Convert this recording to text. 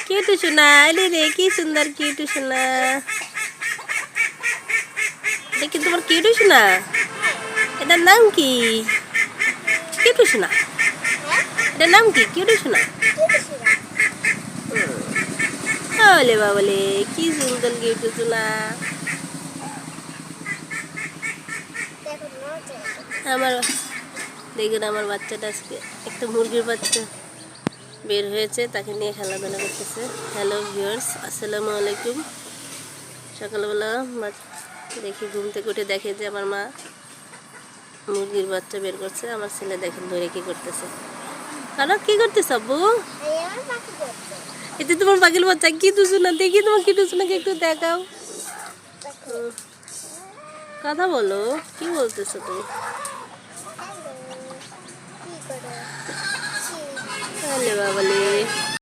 কিটু সোনা এলি রে, কি সুন্দর কিটু সোনা। এটা কি তোমার কিটু সোনা? এটার নাম কি? কিটু সোনা, এটার নাম কি? কিটু সোনা। ওলে বাবলে, কি সুন্দর কিটু সোনা। আমার দেখুন, আমার বাচ্চাটা আজকে একটা মুরগির বাচ্চা বের হয়েছে, তাকে নিয়ে খেলাধুলা করতেছে। হ্যালো ভিউয়ার্স, আসসালামু আলাইকুম। সকালবেলা দেখি, ঘুম থেকে উঠে দেখে যে আমার মা মুরগির বাচ্চা বের করছে। আমার ছেলে দেখেন ধরে কি করতেছে। কারণ কি করতেছ আব্বু? এতে তোমার পাখির বাচ্চা কি দুসু না, দেখি তোমার কি দুসু নাকি একটু দেখাও। কথা বলো, কি বলতেছো তুমি? আরে বাবালে,